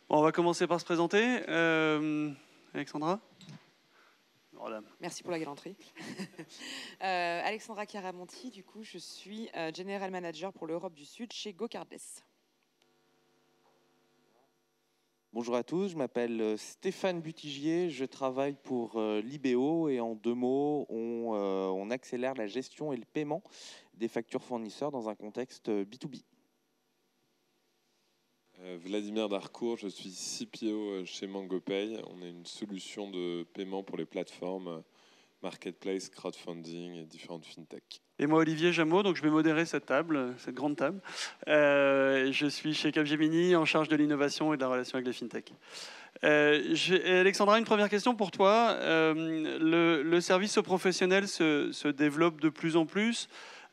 Bon, on va commencer par se présenter. Alexandra? Voilà. Merci pour la galanterie. Alexandra Chiaramonti, du coup, je suis General Manager pour l'Europe du Sud chez GoCardless. Bonjour à tous, je m'appelle Stéphane Butigier, je travaille pour Libéo et en 2 mots, on accélère la gestion et le paiement des factures fournisseurs dans un contexte B2B. Vladimir Darcourt, je suis CPO chez MangoPay. On est une solution de paiement pour les plateformes marketplace, crowdfunding et différentes fintech. Et moi, Olivier Jameau, donc je vais modérer cette table, cette grande table. Je suis chez Capgemini en charge de l'innovation et de la relation avec les fintech. Alexandra, une première question pour toi. Le service aux professionnels se développe de plus en plus.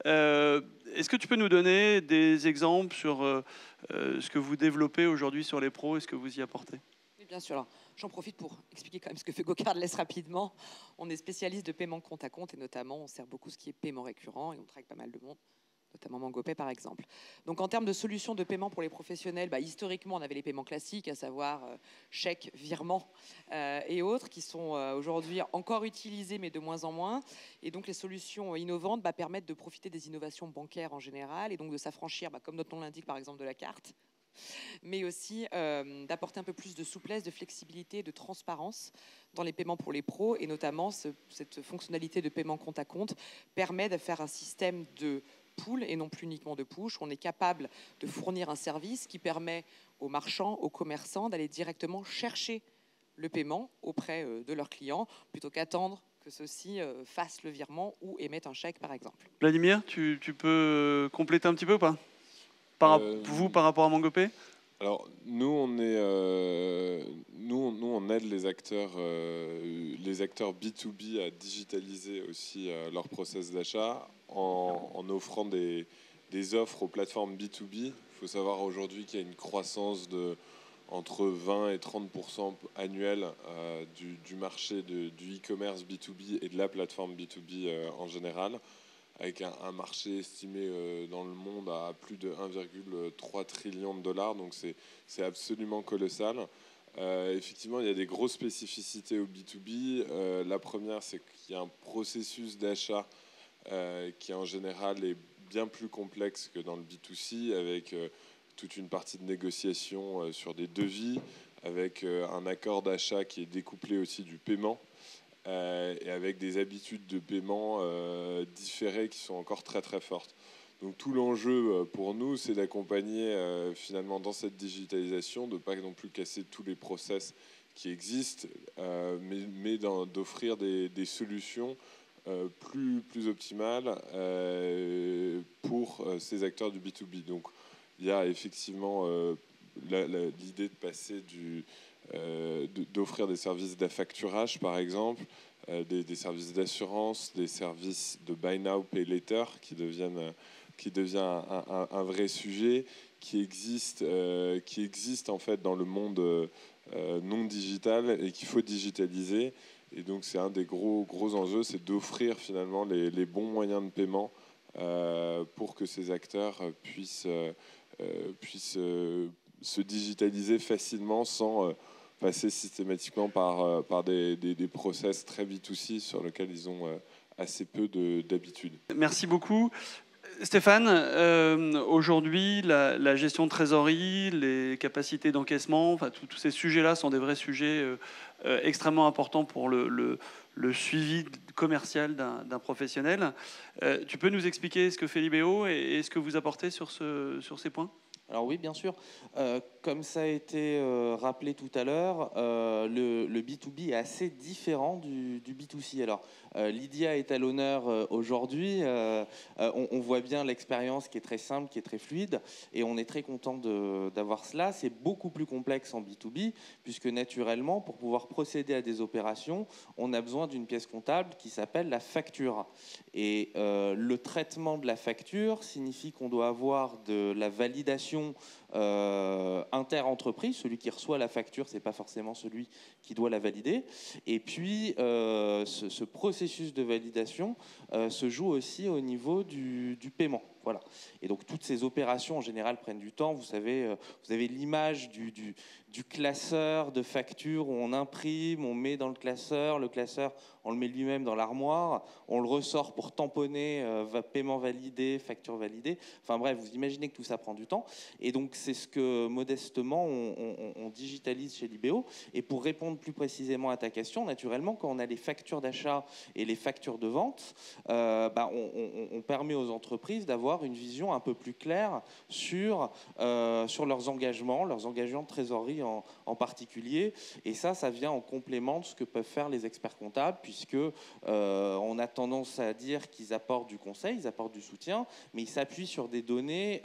Est-ce que tu peux nous donner des exemples sur ce que vous développez aujourd'hui sur les pros et ce que vous y apportez? Oui, bien sûr. J'en profite pour expliquer quand même ce que fait GoCardless rapidement. On est spécialiste de paiement compte à compte et notamment on sert beaucoup ce qui est paiement récurrent et on travaille avec pas mal de monde, notamment MangoPay par exemple. Donc en termes de solutions de paiement pour les professionnels, historiquement on avait les paiements classiques, à savoir chèques, virements et autres qui sont aujourd'hui encore utilisés mais de moins en moins. Et donc les solutions innovantes permettent de profiter des innovations bancaires en général et donc de s'affranchir, comme notre nom l'indique par exemple, de la carte, mais aussi d'apporter un peu plus de souplesse, de flexibilité, de transparence dans les paiements pour les pros. Et notamment, cette fonctionnalité de paiement compte à compte permet de faire un système de pool et non plus uniquement de push, où on est capable de fournir un service qui permet aux marchands, aux commerçants d'aller directement chercher le paiement auprès de leurs clients, plutôt qu'attendre que ceux-ci fassent le virement ou émettent un chèque, par exemple. Vladimir, tu peux compléter un petit peu ou pas par rapport à MangoPay? Alors, nous, on aide les acteurs B2B à digitaliser aussi leur process d'achat en offrant des offres aux plateformes B2B. Il faut savoir aujourd'hui qu'il y a une croissance de entre 20 et 30% annuel du marché du e-commerce B2B et de la plateforme B2B en général, avec un marché estimé dans le monde à plus de 1,3 trillion de dollars, donc c'est absolument colossal. Effectivement, il y a des grosses spécificités au B2B. La première, c'est qu'il y a un processus d'achat qui en général est bien plus complexe que dans le B2C, avec toute une partie de négociation sur des devis, avec un accord d'achat qui est découplé aussi du paiement. Et avec des habitudes de paiement différées qui sont encore très très fortes. Donc tout l'enjeu pour nous, c'est d'accompagner finalement dans cette digitalisation, de ne pas non plus casser tous les process qui existent, mais d'offrir des solutions plus optimales pour ces acteurs du B2B. Donc il y a effectivement l'idée de passer d'offrir des services d'affacturage, par exemple, des services d'assurance, des services de buy now, pay later, qui devient un vrai sujet qui existe en fait dans le monde non digital et qu'il faut digitaliser. Et donc c'est un des gros enjeux, c'est d'offrir finalement les bons moyens de paiement pour que ces acteurs puissent se digitaliser facilement sans passer systématiquement par des process très B2C sur lesquels ils ont assez peu d'habitude. Merci beaucoup. Stéphane, aujourd'hui, la gestion de trésorerie, les capacités d'encaissement, tous ces sujets-là sont des vrais sujets extrêmement importants pour le suivi commercial d'un professionnel. Tu peux nous expliquer ce que fait Libéo et ce que vous apportez sur ces points ? Alors oui, bien sûr. Comme ça a été rappelé tout à l'heure, le B2B est assez différent du B2C. Alors, Lydia est à l'honneur aujourd'hui. On voit bien l'expérience qui est très simple, qui est très fluide, et on est très content d'avoir cela. C'est beaucoup plus complexe en B2B, puisque naturellement, pour pouvoir procéder à des opérations, on a besoin d'une pièce comptable qui s'appelle la facture. Et le traitement de la facture signifie qu'on doit avoir de la validation inter-entreprise. Celui qui reçoit la facture, c'est pas forcément celui qui doit la valider. Et puis, ce processus de validation se joue aussi au niveau du paiement. Voilà. Et donc, toutes ces opérations, en général, prennent du temps. Vous avez l'image du classeur de factures où on imprime, on met dans le classeur, on le met lui-même dans l'armoire, on le ressort pour tamponner paiement validé, facture validée. Enfin bref, vous imaginez que tout ça prend du temps. Et donc, c'est ce que, modestement, on digitalise chez Libéo. Et pour répondre plus précisément à ta question, naturellement, quand on a les factures d'achat et les factures de vente, on permet aux entreprises d'avoir une vision un peu plus claire sur leurs engagements de trésorerie en particulier. Et ça vient en complément de ce que peuvent faire les experts comptables, puisque on a tendance à dire qu'ils apportent du conseil, ils apportent du soutien, mais ils s'appuient sur des données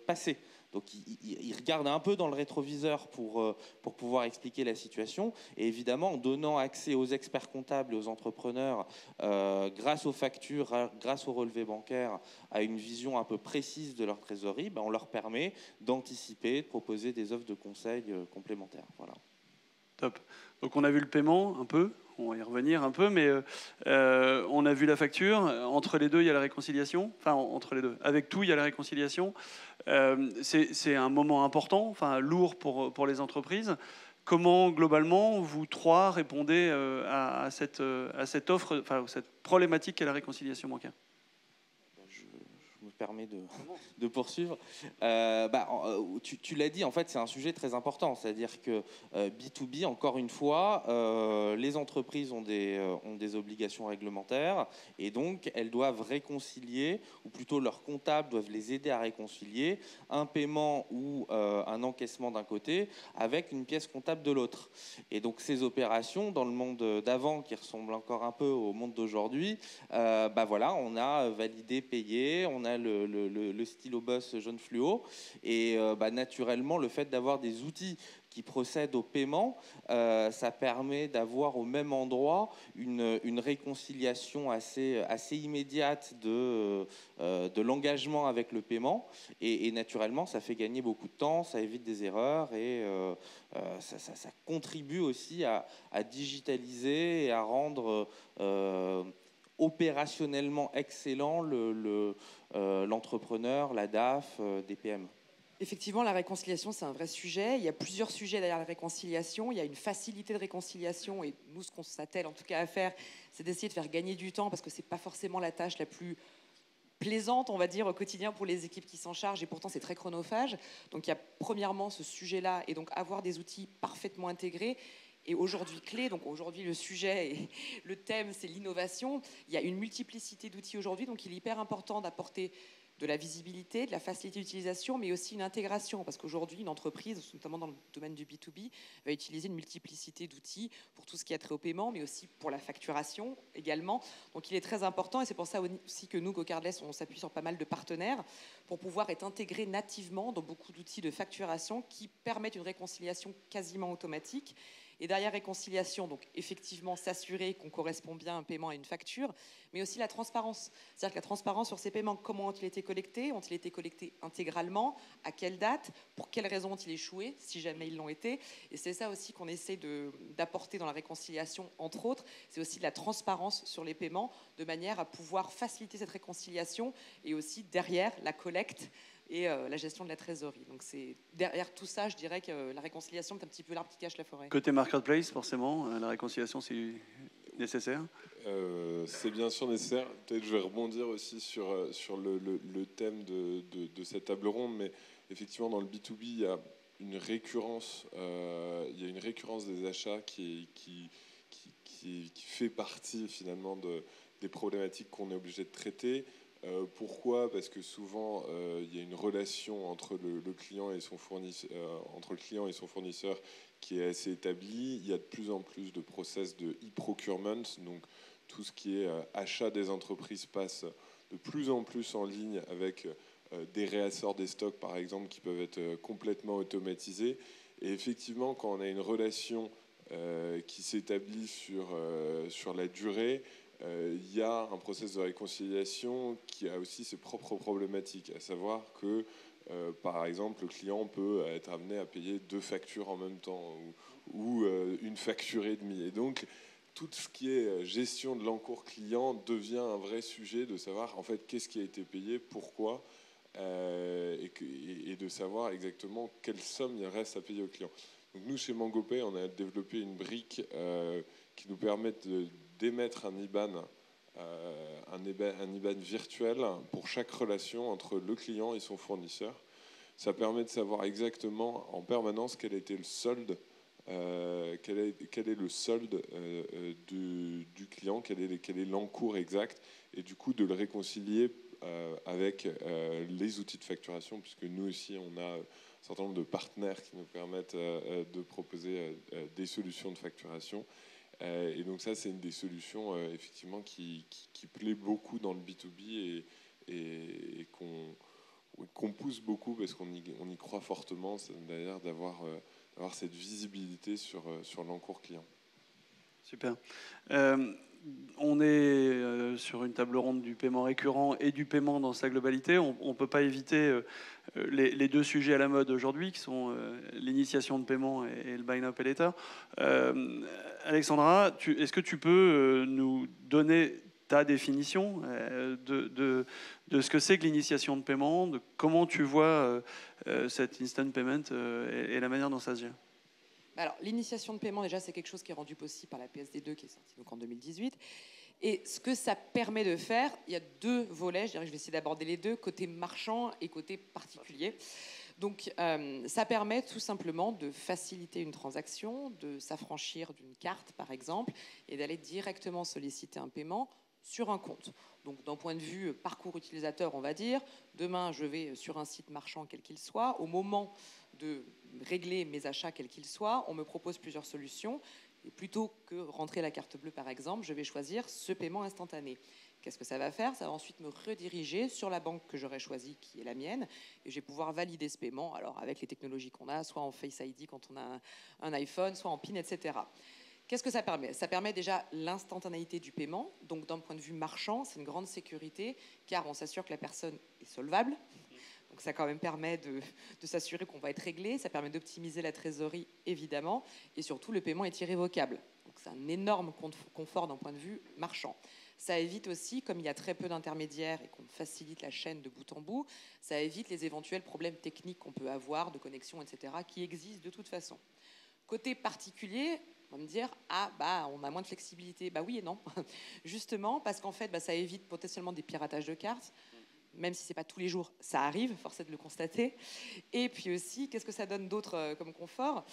passées. Donc, ils regardent un peu dans le rétroviseur pour pouvoir expliquer la situation. Et évidemment, en donnant accès aux experts comptables et aux entrepreneurs, grâce aux factures, grâce aux relevés bancaires, à une vision un peu précise de leur trésorerie, on leur permet d'anticiper, de proposer des offres de conseil complémentaires. Voilà. Top. Donc, on a vu le paiement un peu. On va y revenir un peu, mais on a vu la facture. Entre les deux, il y a la réconciliation. Enfin, entre les deux. Avec tout, il y a la réconciliation. C'est un moment important, enfin lourd pour les entreprises. Comment, globalement, vous trois répondez à cette offre, enfin cette problématique qu'est la réconciliation bancaire? Je me permets de poursuivre. Tu l'as dit, en fait, c'est un sujet très important. C'est-à-dire que B2B, encore une fois, les entreprises ont des obligations réglementaires et donc elles doivent réconcilier, ou plutôt leurs comptables doivent les aider à réconcilier un paiement ou un encaissement d'un côté avec une pièce comptable de l'autre. Et donc ces opérations, dans le monde d'avant qui ressemble encore un peu au monde d'aujourd'hui, voilà, on a validé, payé, on a le stylo boss jaune fluo et naturellement le fait d'avoir des outils qui procèdent au paiement, ça permet d'avoir au même endroit une réconciliation assez immédiate de l'engagement avec le paiement et naturellement ça fait gagner beaucoup de temps, ça évite des erreurs et ça contribue aussi à digitaliser et à rendre opérationnellement excellent l'entrepreneur, la DAF, des PM. Effectivement, la réconciliation, c'est un vrai sujet. Il y a plusieurs sujets derrière la réconciliation. Il y a une facilité de réconciliation et nous, ce qu'on s'attelle en tout cas à faire, c'est d'essayer de faire gagner du temps parce que ce n'est pas forcément la tâche la plus plaisante, on va dire, au quotidien pour les équipes qui s'en chargent et pourtant c'est très chronophage. Donc il y a premièrement ce sujet-là et donc avoir des outils parfaitement intégrés. Et aujourd'hui clé, donc aujourd'hui le sujet et le thème c'est l'innovation. Il y a une multiplicité d'outils aujourd'hui, donc il est hyper important d'apporter de la visibilité, de la facilité d'utilisation, mais aussi une intégration, parce qu'aujourd'hui, une entreprise, notamment dans le domaine du B2B, va utiliser une multiplicité d'outils pour tout ce qui a trait au paiement, mais aussi pour la facturation également. Donc il est très important, et c'est pour ça aussi que nous, GoCardless, on s'appuie sur pas mal de partenaires pour pouvoir être intégrés nativement dans beaucoup d'outils de facturation qui permettent une réconciliation quasiment automatique. Et derrière réconciliation, donc effectivement s'assurer qu'on correspond bien à un paiement à une facture, mais aussi la transparence. C'est-à-dire que la transparence sur ces paiements, comment ont-ils été collectés? Ont-ils été collectés intégralement? À quelle date? Pour quelles raisons ont-ils échoué, si jamais ils l'ont été? Et c'est ça aussi qu'on essaie d'apporter dans la réconciliation, entre autres. C'est aussi de la transparence sur les paiements, de manière à pouvoir faciliter cette réconciliation et aussi derrière la collecte et la gestion de la trésorerie. Donc c'est derrière tout ça, je dirais que la réconciliation est un petit peu l'arbre qui cache la forêt. Côté marketplace, forcément, la réconciliation, c'est nécessaire? C'est bien sûr nécessaire. Peut-être je vais rebondir aussi sur le thème de cette table ronde, mais effectivement, dans le B2B, il y a une récurrence, des achats qui fait partie finalement des problématiques qu'on est obligé de traiter. Pourquoi? Parce que souvent il y a une relation entre le client et son fournisseur, qui est assez établie. Il y a de plus en plus de process de e-procurement, donc tout ce qui est achat des entreprises passe de plus en plus en ligne avec des réassorts des stocks par exemple qui peuvent être complètement automatisés. Et effectivement, quand on a une relation qui s'établit sur la durée, il y a un process de réconciliation qui a aussi ses propres problématiques, à savoir que Par exemple, le client peut être amené à payer 2 factures en même temps ou une facture et demie. Et donc, tout ce qui est gestion de l'encours client devient un vrai sujet de savoir en fait qu'est-ce qui a été payé, pourquoi, et de savoir exactement quelle somme il reste à payer au client. Donc nous, chez MangoPay, on a développé une brique qui nous permet d'émettre un IBAN, un IBAN virtuel pour chaque relation entre le client et son fournisseur. Ça permet de savoir exactement en permanence quel a été le solde, quel est le solde du client, quel est l'encours exact, et du coup de le réconcilier avec les outils de facturation, puisque nous aussi on a un certain nombre de partenaires qui nous permettent de proposer des solutions de facturation. Et donc ça, c'est une des solutions effectivement qui plaît beaucoup dans le B2B et qu'on pousse beaucoup parce qu'on y croit fortement, c'est d'ailleurs d'avoir cette visibilité sur l'encours client. Super. On est sur une table ronde du paiement récurrent et du paiement dans sa globalité. On ne peut pas éviter les 2 sujets à la mode aujourd'hui, qui sont l'initiation de paiement et le buy now pay later. Alexandra, est-ce que tu peux nous donner ta définition de ce que c'est que l'initiation de paiement, de comment tu vois cet instant payment et la manière dont ça se gère? Alors, l'initiation de paiement, déjà, c'est quelque chose qui est rendu possible par la PSD2 qui est sortie donc en 2018. Et ce que ça permet de faire, il y a 2 volets, je vais essayer d'aborder les 2, côté marchand et côté particulier. Donc, ça permet tout simplement de faciliter une transaction, de s'affranchir d'une carte, par exemple, et d'aller directement solliciter un paiement sur un compte. Donc, d'un point de vue parcours utilisateur, on va dire, demain, je vais sur un site marchand, quel qu'il soit, au moment de régler mes achats, quels qu'ils soient, on me propose plusieurs solutions. Et plutôt que rentrer la carte bleue, par exemple, je vais choisir ce paiement instantané. Qu'est-ce que ça va faire? Ça va ensuite me rediriger sur la banque que j'aurais choisie, qui est la mienne, et je vais pouvoir valider ce paiement, alors avec les technologies qu'on a, soit en Face ID quand on a un iPhone, soit en PIN, etc. Qu'est-ce que ça permet? Ça permet déjà l'instantanéité du paiement. Donc, d'un point de vue marchand, c'est une grande sécurité, car on s'assure que la personne est solvable. Donc, ça quand même permet de s'assurer qu'on va être réglé. Ça permet d'optimiser la trésorerie, évidemment. Et surtout, le paiement est irrévocable. Donc, c'est un énorme confort d'un point de vue marchand. Ça évite aussi, comme il y a très peu d'intermédiaires et qu'on facilite la chaîne de bout en bout, ça évite les éventuels problèmes techniques qu'on peut avoir, de connexion, etc., qui existent de toute façon. Côté particulier, on va me dire, on a moins de flexibilité. Oui et non. Justement, parce qu'en fait, ça évite potentiellement des piratages de cartes. Même si ce n'est pas tous les jours, ça arrive, force est de le constater. Et puis aussi, qu'est-ce que ça donne d'autre comme confort?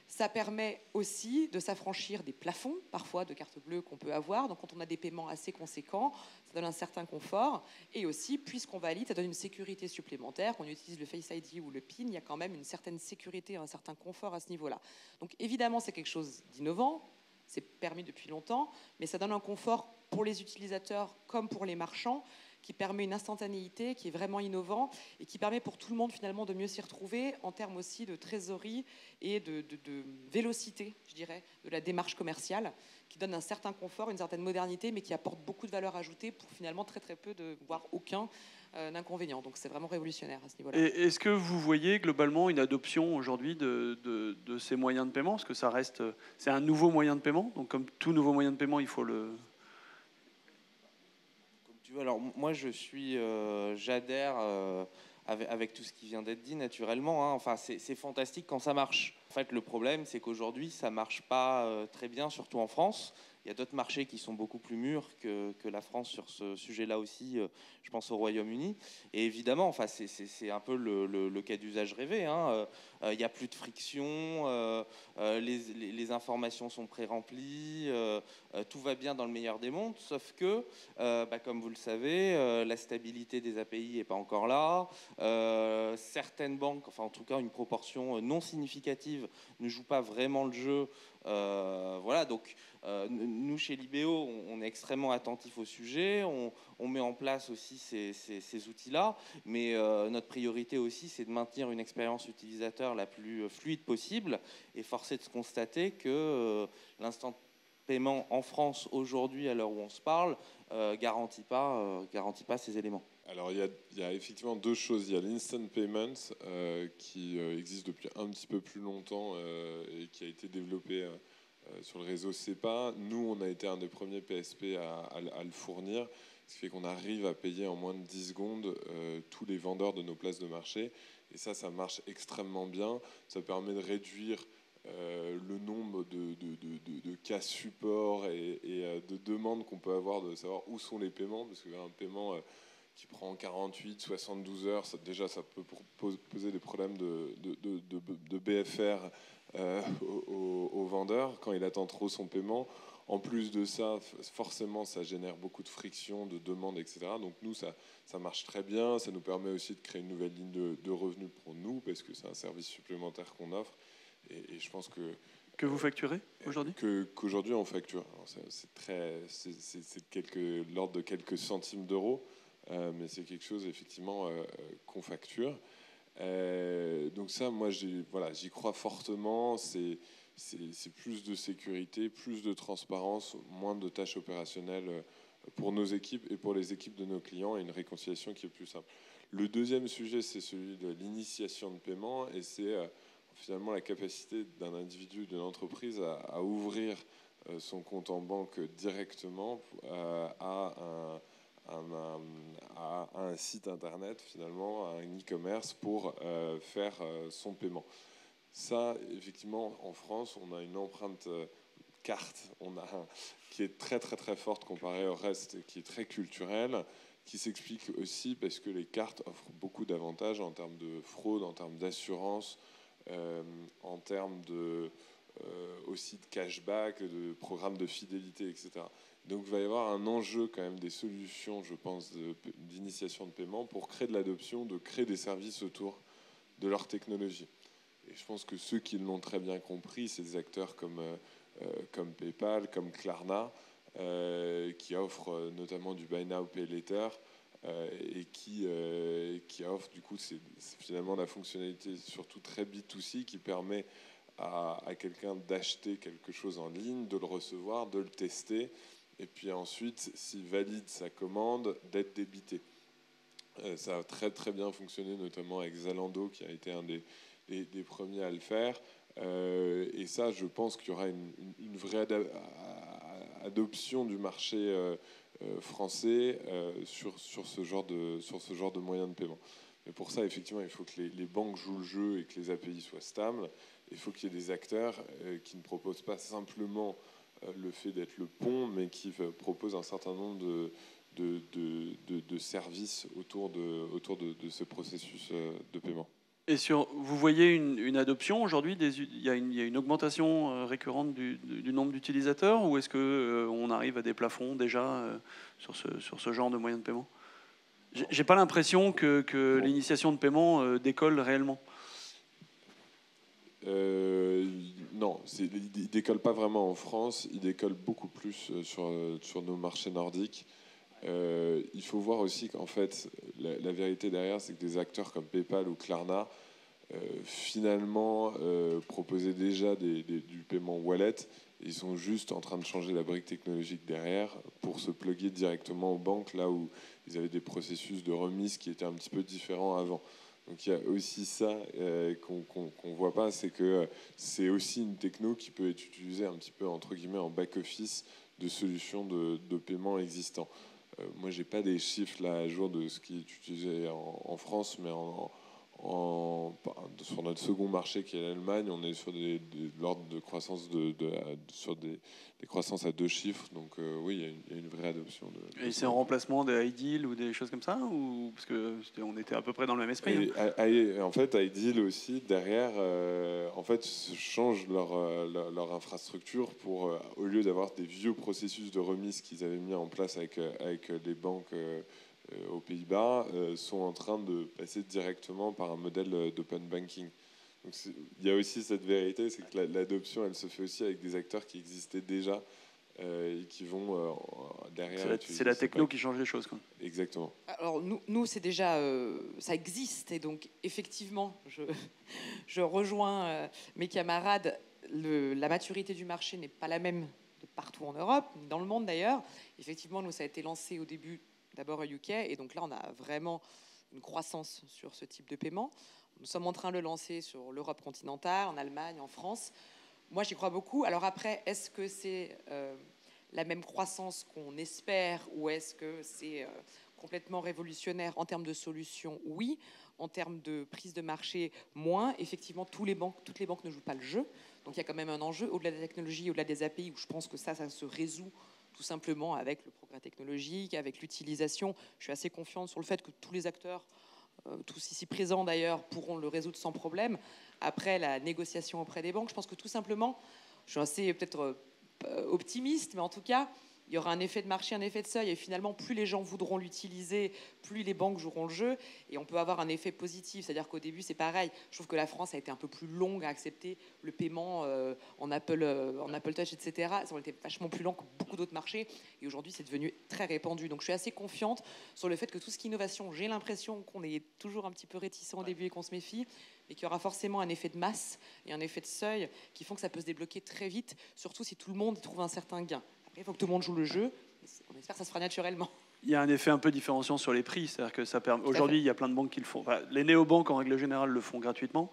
Ça permet aussi de s'affranchir des plafonds, parfois, de carte bleue qu'on peut avoir. Donc, quand on a des paiements assez conséquents, ça donne un certain confort. Et aussi, puisqu'on valide, ça donne une sécurité supplémentaire. Qu'on utilise le Face ID ou le PIN, il y a quand même une certaine sécurité, un certain confort à ce niveau-là. Donc, évidemment, c'est quelque chose d'innovant. C'est permis depuis longtemps, mais ça donne un confort pour les utilisateurs comme pour les marchands, qui permet une instantanéité, qui est vraiment innovant et qui permet pour tout le monde finalement de mieux s'y retrouver en termes aussi de trésorerie et de vélocité, je dirais, de la démarche commerciale, qui donne un certain confort, une certaine modernité, mais qui apporte beaucoup de valeur ajoutée pour finalement très très peu, voire aucun d'inconvénients. Donc c'est vraiment révolutionnaire à ce niveau-là. Et est-ce que vous voyez globalement une adoption aujourd'hui de ces moyens de paiement? Parce que ça reste, c'est un nouveau moyen de paiement, donc comme tout nouveau moyen de paiement, il faut le... Alors moi j'adhère avec tout ce qui vient d'être dit naturellement, hein. Enfin c'est fantastique quand ça marche. En fait le problème c'est qu'aujourd'hui ça marche pas très bien, surtout en France. Il y a d'autres marchés qui sont beaucoup plus mûrs que la France sur ce sujet-là aussi. Je pense au Royaume-Uni. Et évidemment, enfin, c'est un peu le cas d'usage rêvé, hein. Il n'y a plus de friction, les informations sont pré-remplies, tout va bien dans le meilleur des mondes, sauf que, comme vous le savez, la stabilité des API n'est pas encore là. Certaines banques, enfin en tout cas une proportion non significative, ne jouent pas vraiment le jeu. Voilà, donc nous chez Libéo, on est extrêmement attentif au sujet, on met en place aussi ces outils-là, mais notre priorité aussi, c'est de maintenir une expérience utilisateur la plus fluide possible, et force est de se constater que l'instant paiement en France aujourd'hui, à l'heure où on se parle, garantit pas ces éléments. Alors, il y a effectivement deux choses. Il y a l'instant payment qui existe depuis un petit peu plus longtemps et qui a été développé sur le réseau SEPA. Nous, on a été un des premiers PSP à le fournir, ce qui fait qu'on arrive à payer en moins de 10 secondes tous les vendeurs de nos places de marché. Et ça marche extrêmement bien. Ça permet de réduire le nombre de cas support et de demandes qu'on peut avoir de savoir où sont les paiements, parce qu'un paiement qui prend 48, 72 heures, ça peut poser des problèmes de BFR au vendeur quand il attend trop son paiement. En plus de ça, forcément, ça génère beaucoup de friction, de demandes, etc. Donc nous, ça marche très bien. Ça nous permet aussi de créer une nouvelle ligne de revenus pour nous, parce que c'est un service supplémentaire qu'on offre. Et je pense que vous facturez aujourd'hui qu'aujourd'hui on facture. C'est de l'ordre de quelques centimes d'euros, mais c'est quelque chose effectivement qu'on facture. Donc ça, moi, j'y crois fortement. C'est plus de sécurité, plus de transparence, moins de tâches opérationnelles pour nos équipes et pour les équipes de nos clients, et une réconciliation qui est plus simple. Le deuxième sujet, c'est celui de l'initiation de paiement, et c'est finalement la capacité d'un individu, d'une entreprise à ouvrir son compte en banque directement à un site internet, finalement, à un e-commerce pour faire son paiement. Ça, effectivement, en France, on a une empreinte carte qui est très très très forte comparée au reste, qui est très culturelle, qui s'explique aussi parce que les cartes offrent beaucoup d'avantages en termes de fraude, en termes d'assurance, en termes aussi de cashback, de programmes de fidélité, etc. Donc il va y avoir un enjeu quand même des solutions, je pense, d'initiation de paiement pour créer de l'adoption, de créer des services autour de leur technologie. Et je pense que ceux qui l'ont très bien compris, c'est des acteurs comme PayPal, comme Klarna, qui offrent notamment du Buy Now, Pay Later, et qui offre du coup c'est finalement la fonctionnalité surtout très B2C qui permet à quelqu'un d'acheter quelque chose en ligne, de le recevoir, de le tester, et puis ensuite, s'il valide sa commande, d'être débité. Ça a très très bien fonctionné, notamment avec Zalando, qui a été un des premiers à le faire. Et ça, je pense qu'il y aura une vraie adoption du marché français sur ce genre de moyens de paiement. Mais pour ça, effectivement, il faut que les banques jouent le jeu et que les API soient stables. Il faut qu'il y ait des acteurs qui ne proposent pas simplement le fait d'être le pont, mais qui proposent un certain nombre de services autour de ce processus de paiement. Et vous voyez une adoption aujourd'hui, il y a une augmentation récurrente du nombre d'utilisateurs, ou est-ce qu'on arrive à des plafonds déjà sur ce genre de moyens de paiement? J'ai pas l'impression que l'initiation de paiement décolle réellement. Non, il décolle pas vraiment en France, il décolle beaucoup plus sur nos marchés nordiques. Il faut voir aussi qu'en fait, la vérité derrière, c'est que des acteurs comme PayPal ou Klarna, finalement, proposaient déjà du paiement wallet. Ils sont juste en train de changer la brique technologique derrière pour se plugger directement aux banques, là où ils avaient des processus de remise qui étaient un petit peu différents avant. Donc il y a aussi ça qu'on voit pas, c'est que c'est aussi une techno qui peut être utilisée un petit peu entre guillemets en back-office de solutions de paiement existants. Moi, j'ai pas des chiffres là à jour de ce qui est utilisé en France, mais sur notre second marché qui est l'Allemagne, on est sur de l'ordre de croissance sur des croissances à 2 chiffres. Donc oui, il y a une vraie adoption. Et c'est en remplacement des iDeal ou des choses comme ça, ou parce que on était à peu près dans le même esprit. En fait, iDeal aussi derrière, en fait, changent leur infrastructure pour au lieu d'avoir des vieux processus de remise qu'ils avaient mis en place avec les banques aux Pays-Bas, sont en train de passer directement par un modèle d'open banking. Donc il y a aussi cette vérité, c'est que l'adoption, elle se fait aussi avec des acteurs qui existaient déjà et qui vont derrière. C'est la techno qui change les choses, quoi. Exactement. Alors nous c'est déjà, ça existe, et donc effectivement, je rejoins mes camarades. La maturité du marché n'est pas la même de partout en Europe, dans le monde d'ailleurs. Effectivement, nous, ça a été lancé au début d'abord au UK, et donc là, on a vraiment une croissance sur ce type de paiement. Nous sommes en train de le lancer sur l'Europe continentale, en Allemagne, en France. Moi, j'y crois beaucoup. Alors après, est-ce que c'est la même croissance qu'on espère, ou est-ce que c'est complètement révolutionnaire en termes de solutions? Oui. En termes de prise de marché, moins. Effectivement, toutes les banques ne jouent pas le jeu. Donc il y a quand même un enjeu, au-delà des technologies, au-delà des API, où je pense que ça se résout tout simplement avec le progrès technologique, avec l'utilisation. Je suis assez confiante sur le fait que tous les acteurs, tous ici présents d'ailleurs, pourront le résoudre sans problème. Après, la négociation auprès des banques, je pense que tout simplement, je suis assez peut-être optimiste, mais en tout cas, il y aura un effet de marché, un effet de seuil, et finalement, plus les gens voudront l'utiliser, plus les banques joueront le jeu, et on peut avoir un effet positif. C'est-à-dire qu'au début, c'est pareil. Je trouve que la France a été un peu plus longue à accepter le paiement en Apple Touch, etc. Ça a été vachement plus lent que beaucoup d'autres marchés, et aujourd'hui, c'est devenu très répandu. Donc, je suis assez confiante sur le fait que tout ce qui est innovation, j'ai l'impression qu'on est toujours un petit peu réticent au début et qu'on se méfie, mais qu'il y aura forcément un effet de masse et un effet de seuil qui font que ça peut se débloquer très vite, surtout si tout le monde y trouve un certain gain. Après, il faut que tout le monde joue le jeu. On espère que ça se fera naturellement. Il y a un effet un peu différenciant sur les prix, c'est-à-dire que ça permet. Aujourd'hui, il y a plein de banques qui le font. Enfin, les néobanques, en règle générale, le font gratuitement.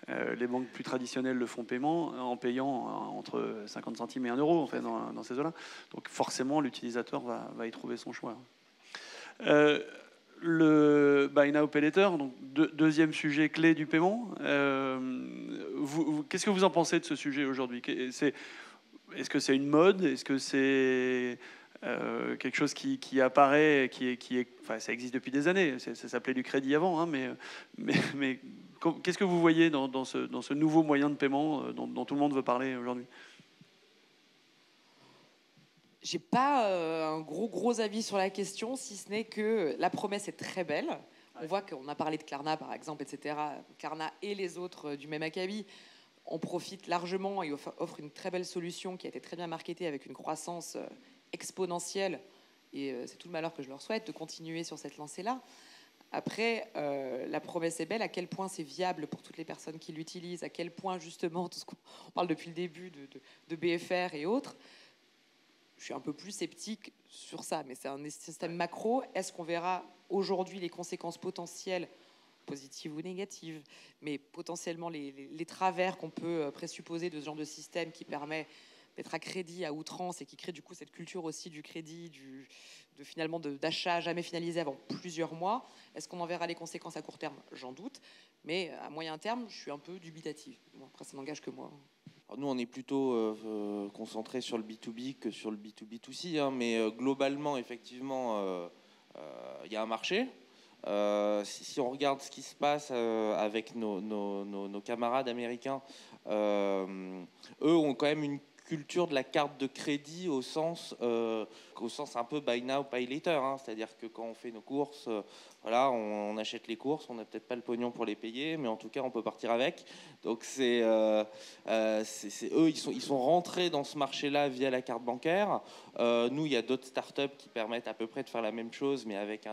Les banques plus traditionnelles le font paiement en payant entre 50 centimes et 1 euro, en fait, dans ces eaux-là. Donc, forcément, l'utilisateur va y trouver son choix. Le Buy Now Pay Later, donc deuxième sujet clé du paiement. Qu'est-ce que vous en pensez de ce sujet aujourd'hui? Est-ce que c'est une mode? Est-ce que c'est quelque chose qui apparaît, enfin, ça existe depuis des années. Ça s'appelait du crédit avant, hein, mais qu'est-ce que vous voyez dans ce nouveau moyen de paiement dont tout le monde veut parler aujourd'hui? J'ai pas un gros avis sur la question, si ce n'est que la promesse est très belle. On voit qu'on a parlé de Klarna, par exemple, etc. Klarna et les autres du même acabit en profitent largement et offrent une très belle solution qui a été très bien marketée avec une croissance exponentielle. Et c'est tout le malheur que je leur souhaite de continuer sur cette lancée-là. Après, la promesse est belle. À quel point c'est viable pour toutes les personnes qui l'utilisent? À quel point, justement, tout ce qu'on parle depuis le début de BFR et autres, je suis un peu plus sceptique sur ça, mais c'est un système macro. Est-ce qu'on verra aujourd'hui les conséquences potentielles, positives ou négatives, mais potentiellement les travers qu'on peut présupposer de ce genre de système qui permet d'être à crédit à outrance et qui crée du coup cette culture aussi du crédit, finalement d'achat jamais finalisé avant plusieurs mois? Est-ce qu'on en verra les conséquences à court terme? J'en doute, mais à moyen terme, je suis un peu dubitative. Bon, après, ça n'engage que moi. Alors nous, on est plutôt concentré sur le B2B que sur le B2B2C, hein, mais globalement, effectivement, il y a un marché. Si on regarde ce qui se passe avec nos camarades américains, eux ont quand même une culture de la carte de crédit au sens un peu buy now, pay later, hein. C'est-à-dire que quand on fait nos courses, voilà, on achète les courses, on n'a peut-être pas le pognon pour les payer, mais en tout cas, on peut partir avec. Donc c'est eux, ils sont rentrés dans ce marché-là via la carte bancaire. Nous, il y a d'autres startups qui permettent à peu près de faire la même chose, mais avec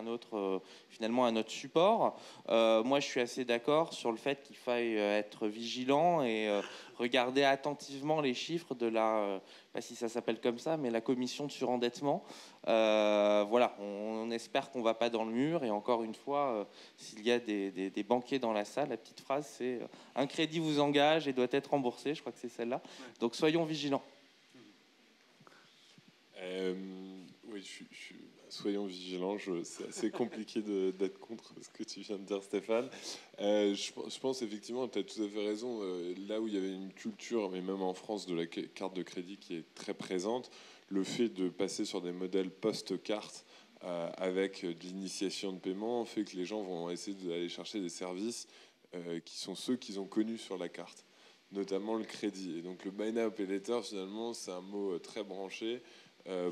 finalement un autre support. Moi, je suis assez d'accord sur le fait qu'il faille être vigilant et regarder attentivement les chiffres de pas si ça s'appelle comme ça, mais la commission de surendettement. Voilà, on espère qu'on ne va pas dans le mur. Et encore une fois, s'il y a des banquiers dans la salle, la petite phrase, c'est un crédit vous engage et doit être remboursé. Je crois que c'est celle-là. Ouais. Donc soyons vigilants. Oui, soyons vigilants. C'est assez compliqué d'être contre ce que tu viens de dire, Stéphane. Je pense effectivement, tu as tout à fait raison. Là où il y avait une culture, mais même en France, de la carte de crédit qui est très présente, le fait de passer sur des modèles post-carte avec de l'initiation de paiement fait que les gens vont essayer d'aller chercher des services qui sont ceux qu'ils ont connus sur la carte, notamment le crédit. Et donc le Buy Now Pay Later, finalement, c'est un mot très branché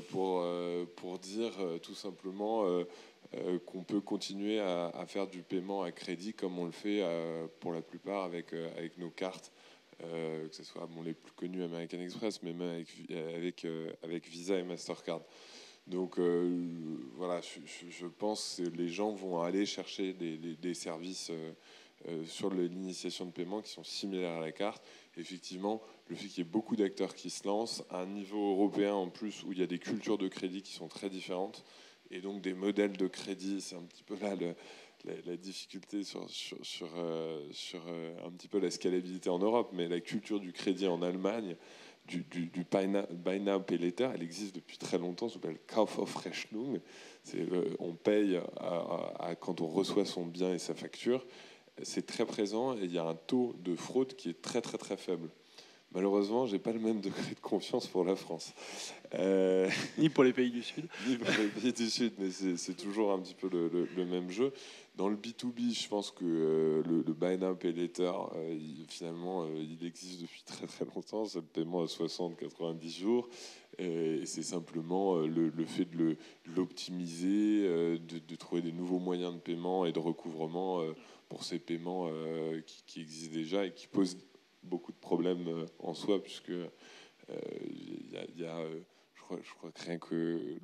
pour dire tout simplement qu'on peut continuer à faire du paiement à crédit comme on le fait pour la plupart avec nos cartes, que ce soit les plus connus American Express, mais même avec Visa et Mastercard. Donc voilà, je pense que les gens vont aller chercher des services sur l'initiation de paiement qui sont similaires à la carte. Effectivement, le fait qu'il y ait beaucoup d'acteurs qui se lancent à un niveau européen en plus où il y a des cultures de crédit qui sont très différentes et donc des modèles de crédit. C'est un petit peu là la difficulté sur un petit peu la scalabilité en Europe, mais la culture du crédit en Allemagne, du Buy Now Pay Later, elle existe depuis très longtemps, ça s'appelle Kaufaufrechnung. On paye quand on reçoit son bien et sa facture. C'est très présent et il y a un taux de fraude qui est très très très faible. Malheureusement, je n'ai pas le même degré de confiance pour la France. Ni pour les pays du Sud. Ni pour les pays du Sud, mais c'est toujours un petit peu le même jeu. Dans le B2B, je pense que le Buy Now Pay Later, finalement, il existe depuis très très longtemps. C'est le paiement à 60-90 jours. Et c'est simplement le fait de l'optimiser, de trouver des nouveaux moyens de paiement et de recouvrement pour ces paiements qui existent déjà et qui posent beaucoup de problèmes en soi, puisque il y a je crois que rien que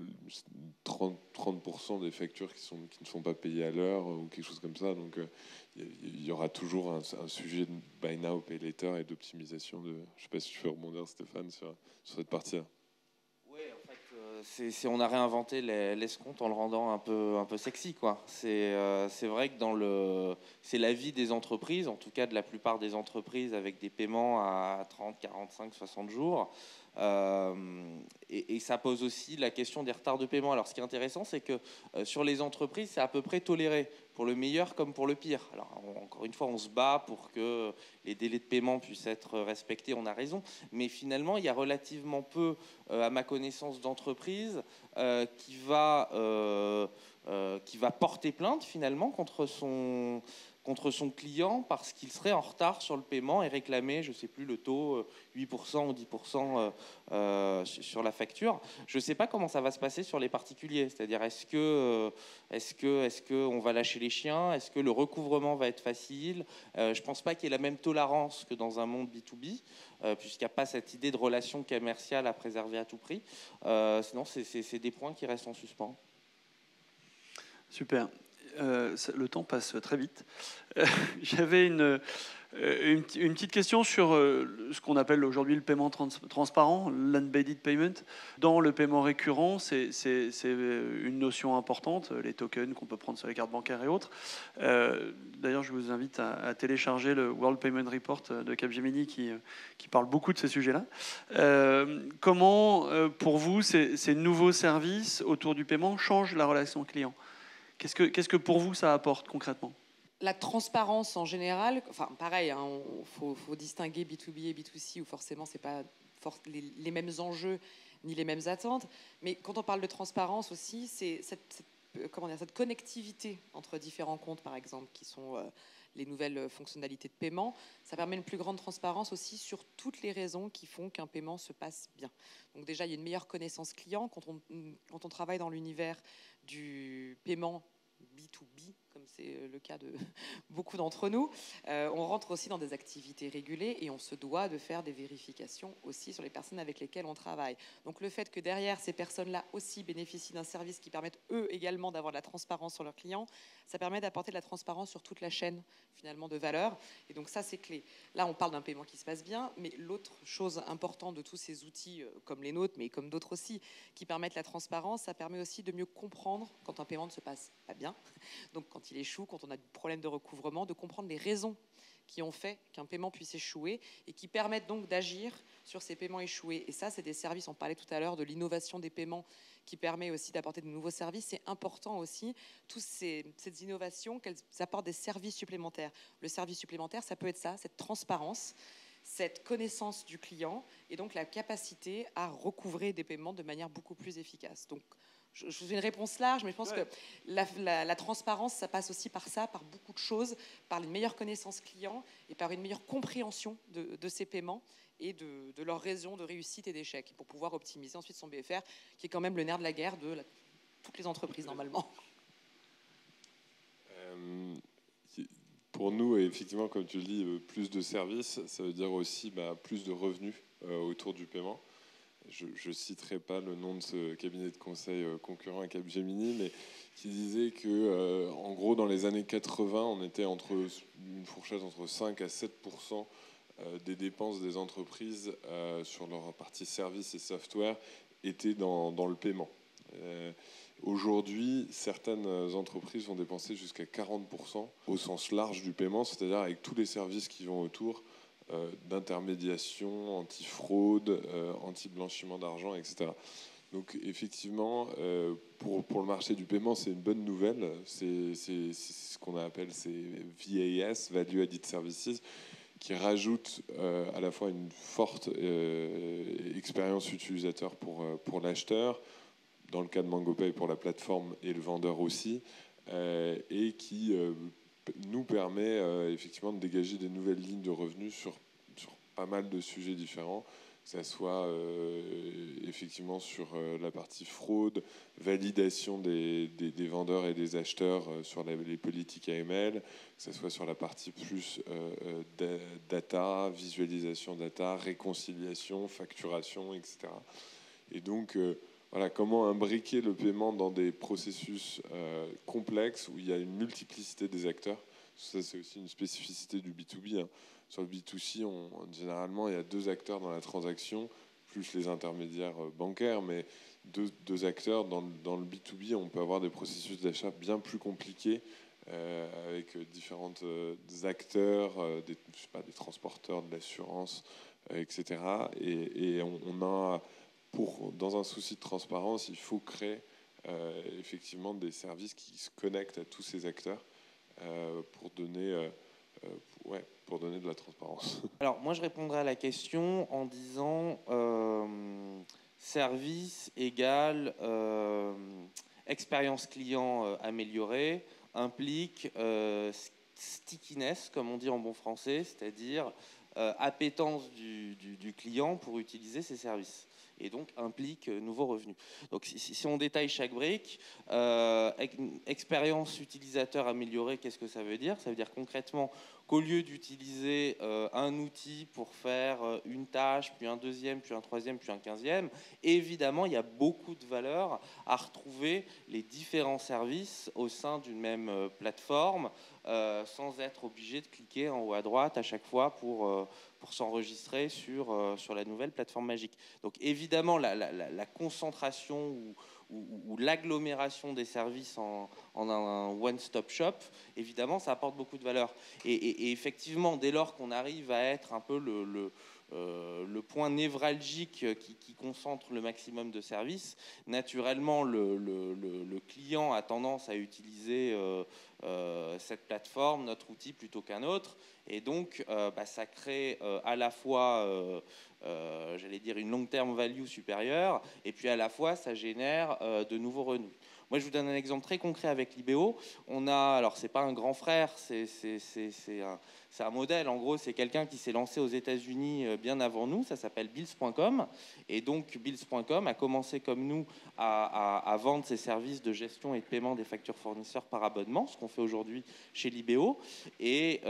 30% des factures qui ne sont pas payées à l'heure ou quelque chose comme ça. Donc il y aura toujours un sujet de buy now, pay later et d'optimisation. Je ne sais pas si tu veux rebondir, Stéphane, sur cette partie-là. Oui, en fait, on a réinventé l'escompte en le rendant un peu sexy, quoi. C'est vrai que c'est la vie des entreprises, en tout cas de la plupart des entreprises, avec des paiements à 30, 45, 60 jours. Et ça pose aussi la question des retards de paiement. Alors, ce qui est intéressant, c'est que sur les entreprises, c'est à peu près toléré, pour le meilleur comme pour le pire. Alors, encore une fois, on se bat pour que les délais de paiement puissent être respectés, on a raison. Mais finalement, il y a relativement peu, à ma connaissance, d'entreprises qui va porter plainte, finalement, contre son contre son client parce qu'il serait en retard sur le paiement et réclamer, je ne sais plus le taux, 8% ou 10% sur la facture. Je ne sais pas comment ça va se passer sur les particuliers. C'est-à-dire, est-ce que on va lâcher les chiens? Est-ce que le recouvrement va être facile? Je ne pense pas qu'il y ait la même tolérance que dans un monde B2B, puisqu'il n'y a pas cette idée de relation commerciale à préserver à tout prix. Sinon, c'est des points qui restent en suspens. Super. Le temps passe très vite. J'avais une petite question sur ce qu'on appelle aujourd'hui le paiement transparent, l'embedded payment. Dans le paiement récurrent, c'est une notion importante, les tokens qu'on peut prendre sur les cartes bancaires et autres. D'ailleurs, je vous invite à télécharger le World Payment Report de Capgemini qui parle beaucoup de ces sujets-là. Comment, pour vous, ces nouveaux services autour du paiement changent la relation client ? Qu'est-ce que pour vous ça apporte concrètement ? La transparence en général, enfin pareil, hein, faut distinguer B2B et B2C où forcément c'est pas les mêmes enjeux ni les mêmes attentes. Mais quand on parle de transparence aussi, c'est cette connectivité entre différents comptes, par exemple, qui sont les nouvelles fonctionnalités de paiement. Ça permet une plus grande transparence aussi sur toutes les raisons qui font qu'un paiement se passe bien. Donc déjà, il y a une meilleure connaissance client quand on travaille dans l'univers du paiement B2B, comme c'est le cas de beaucoup d'entre nous. On rentre aussi dans des activités régulées et on se doit de faire des vérifications aussi sur les personnes avec lesquelles on travaille. Donc le fait que derrière ces personnes-là aussi bénéficient d'un service qui permette eux également d'avoir de la transparence sur leurs clients, ça permet d'apporter de la transparence sur toute la chaîne finalement de valeur. Et donc ça c'est clé. Là on parle d'un paiement qui se passe bien, mais l'autre chose importante de tous ces outils comme les nôtres, mais comme d'autres aussi, qui permettent la transparence, ça permet aussi de mieux comprendre quand un paiement ne se passe pas bien. Donc quand il échoue, quand on a des problèmes de recouvrement, de comprendre les raisons qui ont fait qu'un paiement puisse échouer et qui permettent donc d'agir sur ces paiements échoués. Et ça, c'est des services, on parlait tout à l'heure de l'innovation des paiements qui permet aussi d'apporter de nouveaux services. C'est important aussi, toutes ces innovations, qu'elles apportent des services supplémentaires. Le service supplémentaire, ça peut être ça, cette transparence, cette connaissance du client et donc la capacité à recouvrer des paiements de manière beaucoup plus efficace. Donc, je fais une réponse large, mais je pense que la transparence, ça passe aussi par ça, par beaucoup de choses, par une meilleure connaissance client et par une meilleure compréhension de ces paiements et de leurs raisons de réussite et d'échec, pour pouvoir optimiser ensuite son BFR, qui est quand même le nerf de la guerre de toutes les entreprises normalement. Pour nous, effectivement, comme tu le dis, plus de services, ça veut dire aussi plus de revenus autour du paiement. Je ne citerai pas le nom de ce cabinet de conseil concurrent à Capgemini, mais qui disait que, en gros, dans les années 80, on était entre une fourchette entre 5 à 7% des dépenses des entreprises sur leur partie services et software étaient dans le paiement. Aujourd'hui, certaines entreprises vont dépenser jusqu'à 40% au sens large du paiement, c'est-à-dire avec tous les services qui vont autour, d'intermédiation, anti-fraude, anti-blanchiment d'argent, etc. Donc effectivement, pour le marché du paiement, c'est une bonne nouvelle. C'est ce qu'on appelle ces VAS, Value Added Services, qui rajoute à la fois une forte expérience utilisateur pour l'acheteur, dans le cas de MangoPay pour la plateforme et le vendeur aussi, et qui nous permet effectivement de dégager des nouvelles lignes de revenus sur pas mal de sujets différents, que ce soit effectivement sur la partie fraude, validation des vendeurs et des acheteurs sur les politiques AML, que ce soit sur la partie plus data, visualisation data, réconciliation, facturation, etc. Et donc, voilà, comment imbriquer le paiement dans des processus complexes où il y a une multiplicité des acteurs. Ça, c'est aussi une spécificité du B2B. Hein. Sur le B2C, généralement, il y a 2 acteurs dans la transaction, plus les intermédiaires bancaires, mais deux acteurs. Dans le B2B, on peut avoir des processus d'achat bien plus compliqués, avec différents acteurs, des transporteurs, de l'assurance, etc. Et on a... dans un souci de transparence, il faut créer effectivement des services qui se connectent à tous ces acteurs pour donner de la transparence. Alors, moi, je répondrai à la question en disant service égale expérience client améliorée implique stickiness, comme on dit en bon français, c'est-à-dire appétence du client pour utiliser ces services. Et donc implique nouveaux revenus. Donc si on détaille chaque brique, expérience utilisateur améliorée, qu'est-ce que ça veut dire? Ça veut dire concrètement qu'au lieu d'utiliser un outil pour faire une tâche, puis un deuxième, puis un troisième, puis un 15e, évidemment, il y a beaucoup de valeur à retrouver les différents services au sein d'une même plateforme, sans être obligé de cliquer en haut à droite à chaque fois pour s'enregistrer sur la nouvelle plateforme magique. Donc évidemment, la concentration ou l'agglomération des services en un one-stop shop, évidemment, ça apporte beaucoup de valeur. Et effectivement, dès lors qu'on arrive à être un peu le point névralgique qui concentre le maximum de services, naturellement, le client a tendance à utiliser cette plateforme, notre outil, plutôt qu'un autre. Et donc, ça crée à la fois, j'allais dire, une long-term value supérieure, et puis à la fois, ça génère de nouveaux revenus. Moi, je vous donne un exemple très concret avec Libéo. On a, alors c'est pas un grand frère, c'est un modèle. En gros, c'est quelqu'un qui s'est lancé aux États-Unis bien avant nous. Ça s'appelle Bills.com. Et donc, Bills.com a commencé comme nous à vendre ses services de gestion et de paiement des factures fournisseurs par abonnement, ce qu'on fait aujourd'hui chez Libéo. Et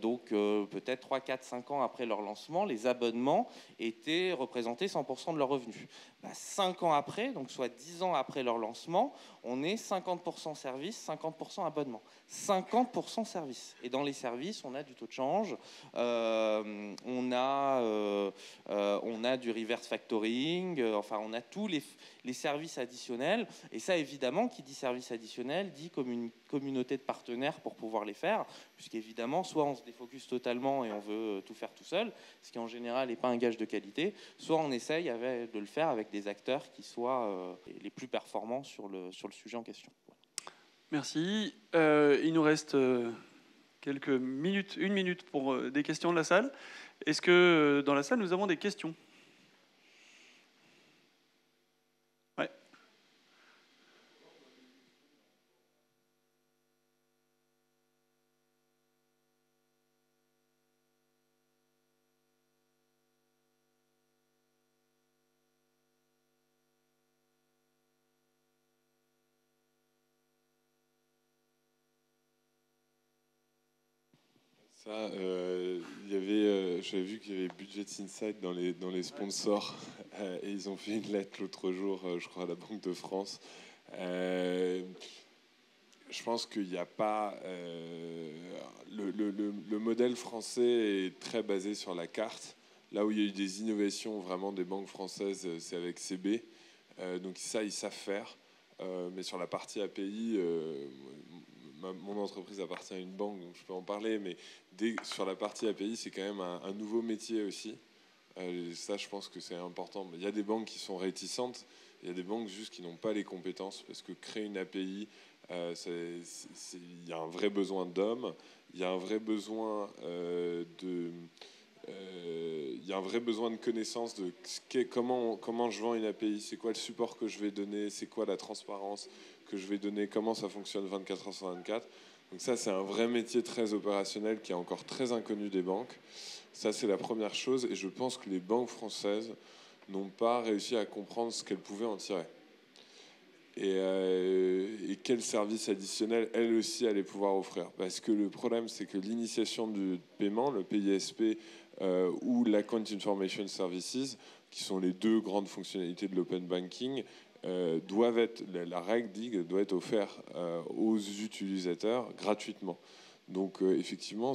donc, peut-être 3, 4, 5 ans après leur lancement, les abonnements représentaient 100% de leurs revenus. 5 ans après, donc soit 10 ans après leur lancement, on est 50% service, 50% abonnement. 50% service. Et dans les services, on a du taux de change, on a du reverse factoring, enfin on a tous les services additionnels. Et ça, évidemment, qui dit service additionnel, dit comme une communauté de partenaires pour pouvoir les faire, puisqu'évidemment, soit on se défocus totalement et on veut tout faire tout seul, ce qui en général n'est pas un gage de qualité, soit on essaye de le faire avec des acteurs qui soient les plus performants sur le sujet en question. Merci. Il nous reste quelques minutes, 1 minute pour des questions de la salle. Est-ce que dans la salle, nous avons des questions? Ouais. Ça, j'avais vu qu'il y avait Budget Insight dans les sponsors, et ils ont fait une lettre l'autre jour, je crois, à la Banque de France. Je pense qu'il n'y a pas... le modèle français est très basé sur la carte. Là où il y a eu des innovations vraiment des banques françaises, c'est avec CB. Donc ça, ils savent faire. Mais sur la partie API, mon entreprise appartient à une banque, donc je peux en parler, mais sur la partie API, c'est quand même un nouveau métier aussi. Ça, je pense que c'est important. Il y a des banques qui sont réticentes, il y a des banques juste qui n'ont pas les compétences, parce que créer une API, il y a un vrai besoin d'hommes, il y a un vrai besoin il y a un vrai besoin de connaissance de comment je vends une API, c'est quoi le support que je vais donner, c'est quoi la transparence que je vais donner, comment ça fonctionne 24 heures sur 24. Donc ça, c'est un vrai métier très opérationnel qui est encore très inconnu des banques. Ça, c'est la première chose. Et je pense que les banques françaises n'ont pas réussi à comprendre ce qu'elles pouvaient en tirer. Et quel service additionnel elles aussi allaient pouvoir offrir. Parce que le problème, c'est que l'initiation du paiement, le PISP ou l'Account Information Services, qui sont les deux grandes fonctionnalités de l'open banking, doivent être, la règle dit qu'elle doit être offerte aux utilisateurs gratuitement. Donc effectivement,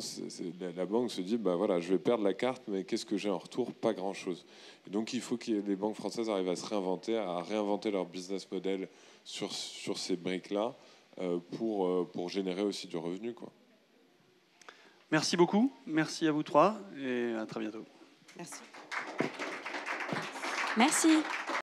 la banque se dit, bah voilà, je vais perdre la carte, mais qu'est-ce que j'ai en retour? Pas grand-chose. Et donc il faut que les banques françaises arrivent à se réinventer, à réinventer leur business model sur ces briques-là pour générer aussi du revenu, quoi. Merci beaucoup, merci à vous trois et à très bientôt. Merci. Merci.